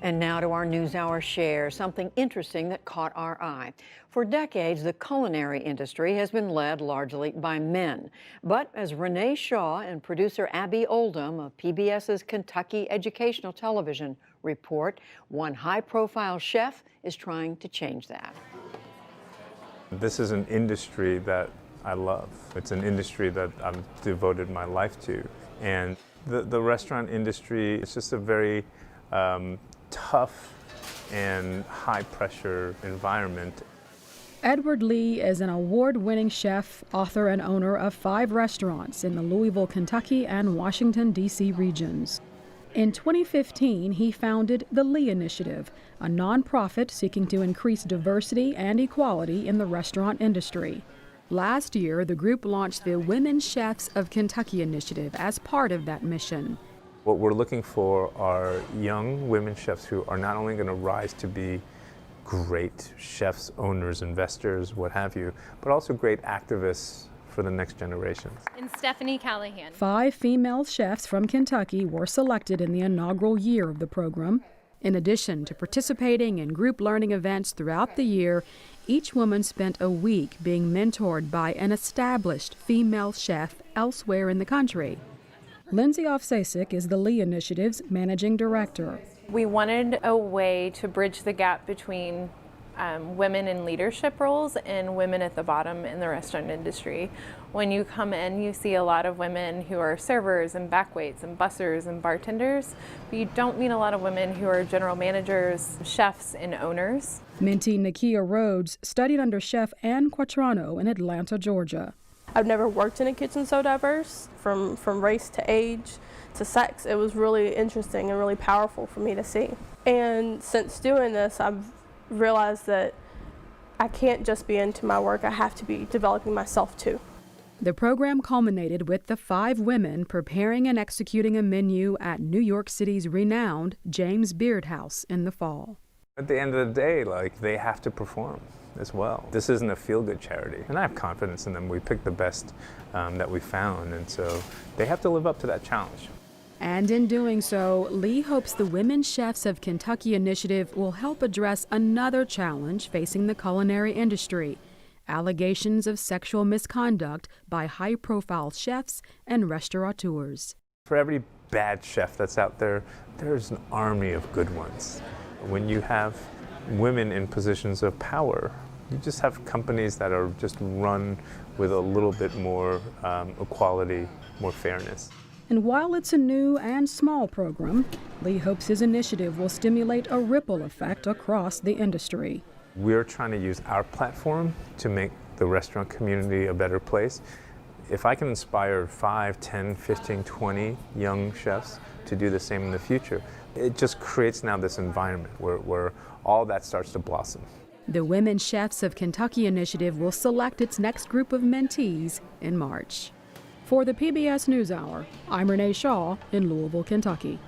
And now to our NewsHour share, something interesting that caught our eye. For decades, the culinary industry has been led largely by men. But as Renee Shaw and producer Abby Oldham of PBS's Kentucky Educational Television report, one high-profile chef is trying to change that. This is an industry that I love. It's an industry that I've devoted my life to. And the restaurant industry is just a very tough and high-pressure environment. Edward Lee is an award-winning chef, author, and owner of 5 restaurants in the Louisville, Kentucky, and Washington, D.C. regions. In 2015, he founded the Lee Initiative, a nonprofit seeking to increase diversity and equality in the restaurant industry. Last year, the group launched the Women Chefs of Kentucky Initiative as part of that mission. What we're looking for are young women chefs who are not only going to rise to be great chefs, owners, investors, what have you, but also great activists for the next generation. And Stephanie Callahan. 5 female chefs from Kentucky were selected in the inaugural year of the program. In addition to participating in group learning events throughout the year, each woman spent a week being mentored by an established female chef elsewhere in the country. Lindsay Ofsasik is the Lee Initiative's managing director. We wanted a way to bridge the gap between women in leadership roles and women at the bottom in the restaurant industry. When you come in, you see a lot of women who are servers and backwaits and bussers and bartenders, but you don't meet a lot of women who are general managers, chefs, and owners. Mentee Nakia Rhodes studied under Chef Ann Quattrano in Atlanta, Georgia. I've never worked in a kitchen so diverse, from race to age to sex. It was really interesting and really powerful for me to see. And since doing this, I've realized that I can't just be into my work, I have to be developing myself too. The program culminated with the 5 women preparing and executing a menu at New York City's renowned James Beard House in the fall. At the end of the day, they have to perform as well. This isn't a feel-good charity, and I have confidence in them. We picked the best that we found, and so they have to live up to that challenge. And in doing so, Lee hopes the Women Chefs of Kentucky Initiative will help address another challenge facing the culinary industry: allegations of sexual misconduct by high-profile chefs and restaurateurs. For every bad chef that's out there, there's an army of good ones. When you have women in positions of power, you just have companies that are just run with a little bit more equality, more fairness. And while it's a new and small program, Lee hopes his initiative will stimulate a ripple effect across the industry. We're trying to use our platform to make the restaurant community a better place. If I can inspire 5, 10, 15, 20 young chefs to do the same in the future, it just creates now this environment where all that starts to blossom. The Women Chefs of Kentucky Initiative will select its next group of mentees in March. For the PBS NewsHour, I'm Renee Shaw in Louisville, Kentucky.